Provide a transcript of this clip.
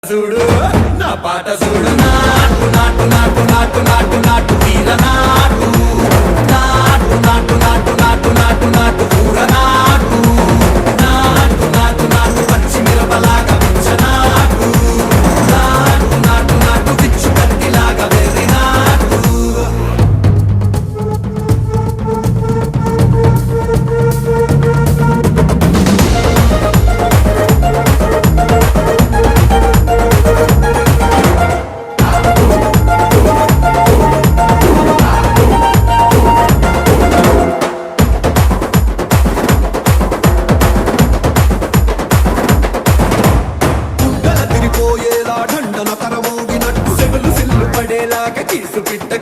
చూడు నా పాట చూడు నాటు నాటు నాటు నాటు నాటు నాటు తీర నాటు నాటు నాటు నాటు నాటు నాటు నాటు కూర నాటు నాటు నాటు నాటు పచ్చి మిరపలాగా పిచ్చ నాటు నాటు నాటు నాటు పిచ్చు కత్తిలాగా వెర్రి నాటు ढंडन करमोगिनट्टु सेवलु सिल्लु पडेलागा कीसु पिट्ट